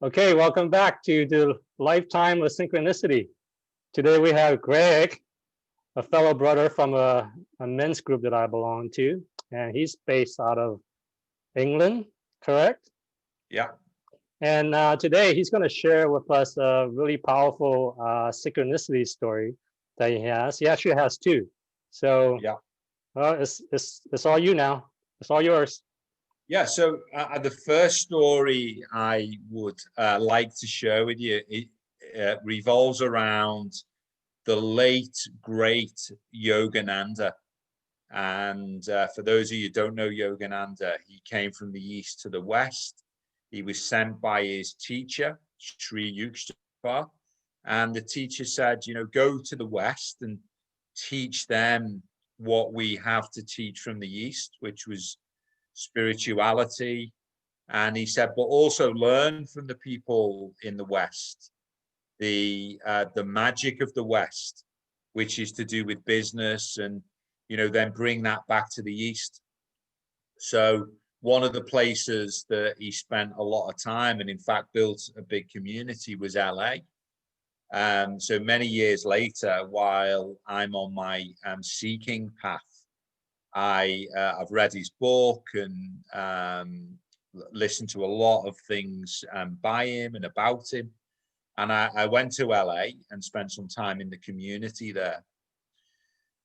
Okay, welcome back to the Lifetime of Synchronicity. Today we have Greg, a fellow brother from a men's group that I belong to, and he's based out of England, correct? Yeah. And today he's going to share with us a really powerful synchronicity story that he has. He actually has two. So Yeah. it's all you now. It's all yours. Yeah. So the first story I would like to share with you, it revolves around the late, great Yogananda. And for those of you who don't know Yogananda, he came from the east to the west. He was sent by his teacher, Sri Yukteswar. And the teacher said, go to the west and teach them what we have to teach from the east, which was spirituality. And he said, but also learn from the people in the West, the magic of the West, which is to do with business, and then bring that back to the East. So one of the places that he spent a lot of time, and in fact built a big community, was LA. So many years later, while I'm on my seeking path, I've read his book and listened to a lot of things by him and about him. And I went to LA and spent some time in the community there.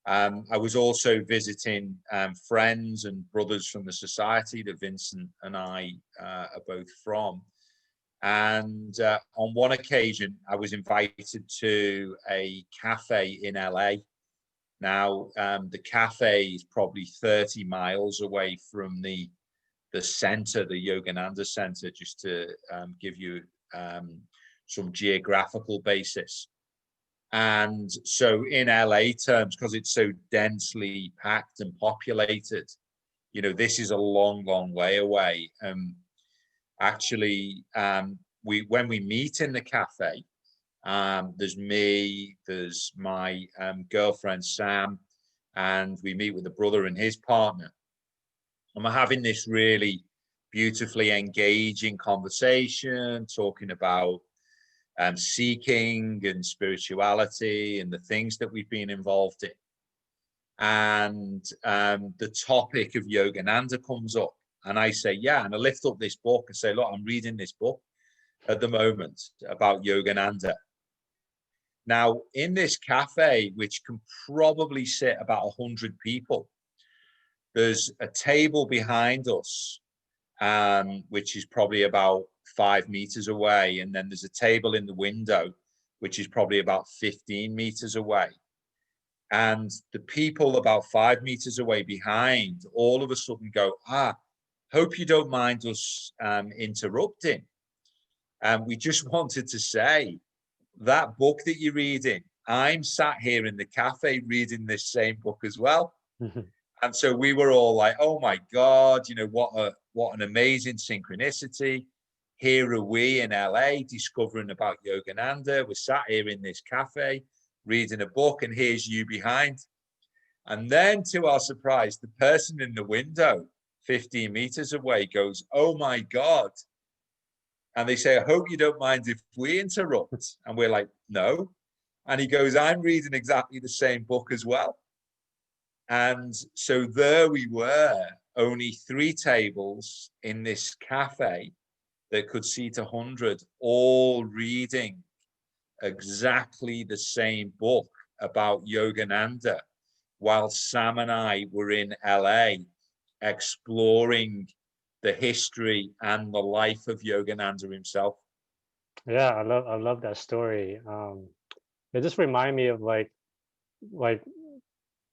I was also visiting friends and brothers from the society that Vincent and I are both from. And on one occasion, I was invited to a cafe in LA. Now, the cafe is probably 30 miles away from the center, the Yogananda Center, just to give you some geographical basis. And so in LA terms, because it's so densely packed and populated, this is a long, long way away. Actually, when we meet in the cafe, there's me, there's my girlfriend, Sam, and we meet with the brother and his partner. And we're having this really beautifully engaging conversation, talking about seeking and spirituality and the things that we've been involved in. And the topic of Yogananda comes up. And I say, yeah, and I lift up this book and say, look, I'm reading this book at the moment about Yogananda. Now, in this cafe, which can probably sit about 100 people, there's a table behind us, which is probably about 5 meters away. And then there's a table in the window, which is probably about 15 meters away. And the people about 5 meters away behind all of a sudden go, hope you don't mind us interrupting. And we just wanted to say, that book that you're reading, I'm sat here in the cafe reading this same book as well. And so we were all like, oh my God, what an amazing synchronicity. Here are we in LA discovering about Yogananda. We're sat here in this cafe reading a book, and here's you behind. And then to our surprise, the person in the window 15 meters away goes, oh my God. And they say, I hope you don't mind if we interrupt. And we're like, no. And he goes, I'm reading exactly the same book as well. And so there we were, only 3 tables in this cafe that could seat 100, all reading exactly the same book about Yogananda, while Sam and I were in LA exploring the history and the life of Yogananda himself. Yeah, I love that story. It just reminded me of like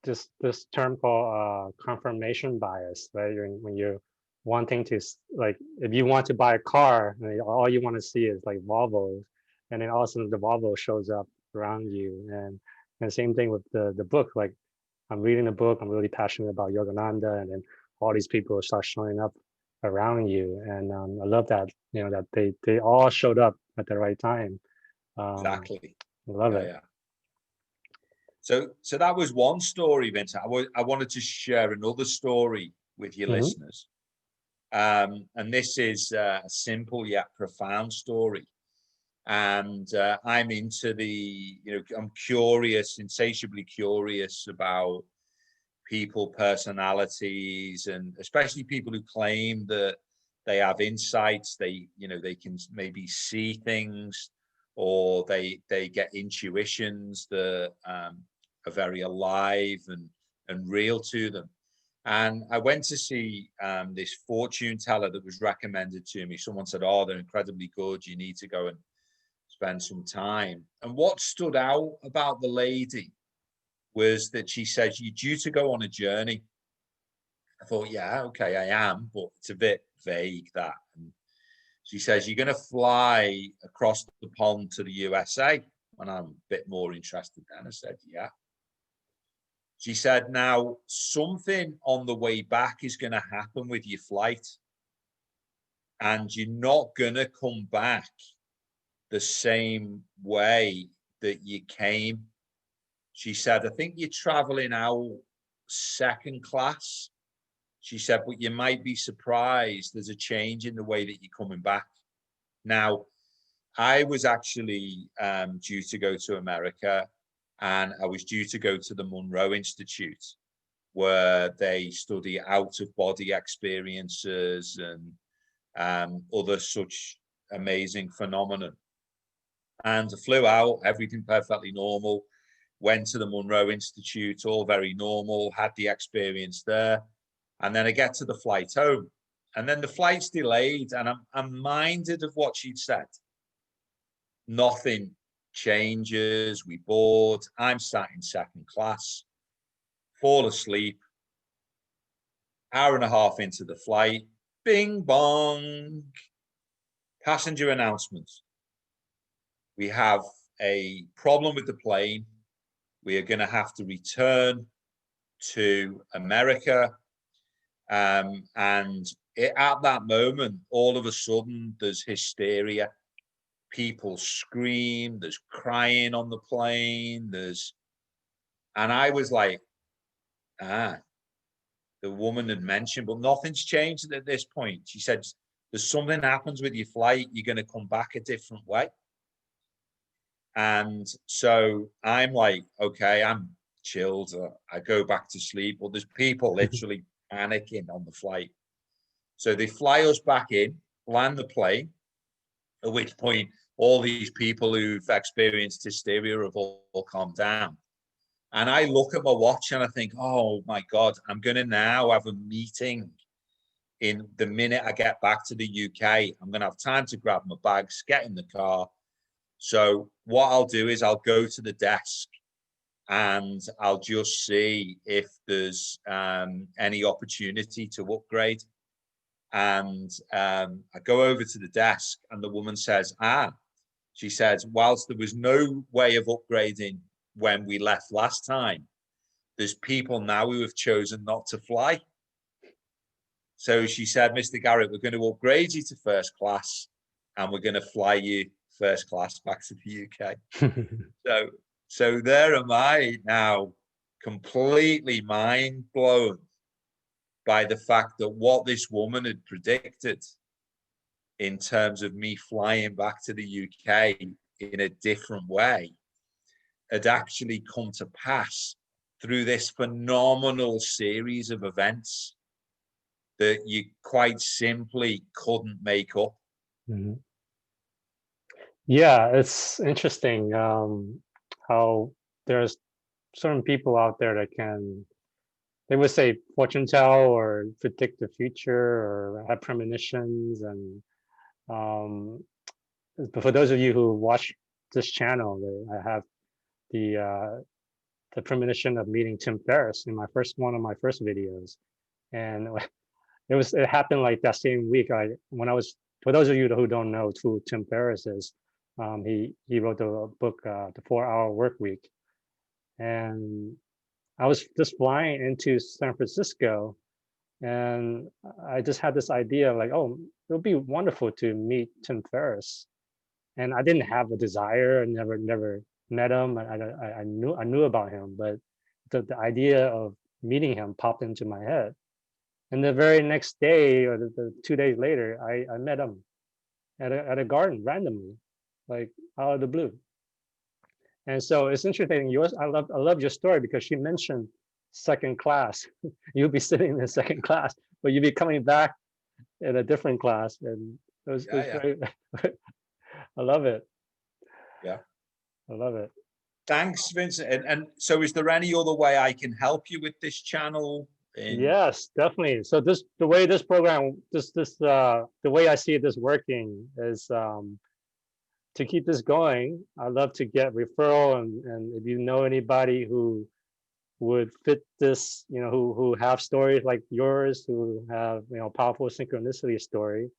this term called confirmation bias, right? When you're wanting to like, if you want to buy a car, all you want to see is like Volvos, and then all of a sudden the Volvo shows up around you, and same thing with the book. Like, I'm reading the book, I'm really passionate about Yogananda, and then all these people start showing up around you, and I love that that they all showed up at the right time. Exactly. I love Yeah, it. yeah. So that was one story, Vincent. I wanted to share another story with your Hmm. listeners. And this is a simple yet profound story. And I'm into I'm curious, insatiably curious about people, personalities, and especially people who claim that they have insights, they can maybe see things, or they get intuitions that are very alive and real to them. And I went to see this fortune teller that was recommended to me. Someone said, "Oh, they're incredibly good. You need to go and spend some time." And what stood out about the lady was that she says, "You're due to go on a journey." I thought, yeah, okay, I am, but it's a bit vague, that. And she says, "You're going to fly across the pond to the USA." And I'm a bit more interested then. I said, yeah. She said, "Now, something on the way back is going to happen with your flight, and you're not going to come back the same way that you came." She said, "I think you're traveling out second class." She said, "But you might be surprised. There's a change in the way that you're coming back." Now, I was actually due to go to America, and I was due to go to the Monroe Institute, where they study out of body experiences and other such amazing phenomenon. And I flew out, everything perfectly normal, went to the Monroe Institute, all very normal, had the experience there. And then I get to the flight home, and then the flight's delayed, and I'm minded of what she'd said. Nothing changes. We board. I'm sat in second class, fall asleep. Hour and a half into the flight, bing bong, passenger announcements. We have a problem with the plane. We are going to have to return to America. And at that moment, all of a sudden, there's hysteria. People scream, there's crying on the plane, and I was like, the woman had mentioned, but nothing's changed at this point. She said, "There's something happens with your flight, you're going to come back a different way." And so I'm like, okay, I'm chilled. I go back to sleep, but there's people literally panicking on the flight. So they fly us back in, land the plane, at which point all these people who've experienced hysteria have all calmed down. And I look at my watch and I think, oh my God, I'm going to now have a meeting in the minute I get back to the UK. I'm going to have time to grab my bags, get in the car. So what I'll do is I'll go to the desk and I'll just see if there's any opportunity to upgrade. And I go over to the desk, and the woman says, she says, "Whilst there was no way of upgrading when we left last time, there's people now who have chosen not to fly." So she said, "Mr. Garrett, we're going to upgrade you to first class, and we're going to fly you first class back to the UK." So there am I now, completely mind blown by the fact that what this woman had predicted in terms of me flying back to the UK in a different way had actually come to pass through this phenomenal series of events that you quite simply couldn't make up. Mhm. Yeah, it's interesting how there's certain people out there that can, they would say, fortune tell or predict the future or have premonitions. And um, but for those of you who watch this channel, I have the premonition of meeting Tim Ferriss in one of my first videos, and it happened like that same week. When I was, for those of you who don't know who Tim Ferriss is, he wrote the book The 4 Hour Work Week, and I was just flying into San Francisco, and I just had this idea of like, oh, it would be wonderful to meet Tim Ferriss, and I didn't have a desire. I never met him. I knew about him, but the idea of meeting him popped into my head, And the very next day or the 2 days later, I met him at a garden randomly, like out of the blue. And so it's interesting. Yours, I love your story because she mentioned second class. You'll be sitting in second class, but you'll be coming back in a different class, and it Yeah, was yeah, very. I love it. yeah. I love it. Thanks, Vincent. And so, is there any other way I can help you with this channel? Yes, definitely. So the way this program, the way I see this working is to keep this going. I love to get referral, and if you know anybody who would fit this, who have stories like yours, who have powerful synchronicity story,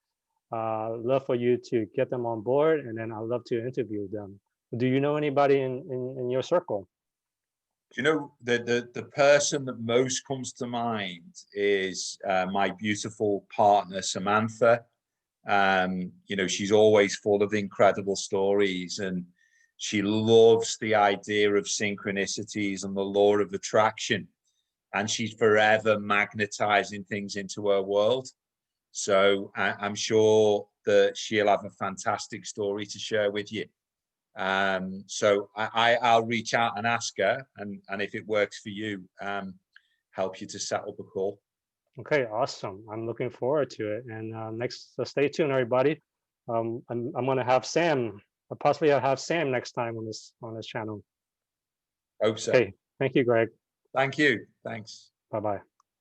love for you to get them on board, and then I love to interview them. Do you know anybody in your circle? Do you know the person that most comes to mind is my beautiful partner Samantha. She's always full of incredible stories, and she loves the idea of synchronicities and the law of attraction, and she's forever magnetizing things into her world. So I'm sure that she'll have a fantastic story to share with you. So I'll reach out and ask her, and if it works for you, help you to set up a call. Okay, awesome. I'm looking forward to it. And next, so stay tuned, everybody. I'm gonna have Sam. Possibly I'll have Sam next time on this channel. Hope so. Okay, thank you, Greg. Thank you. Thanks. Bye bye.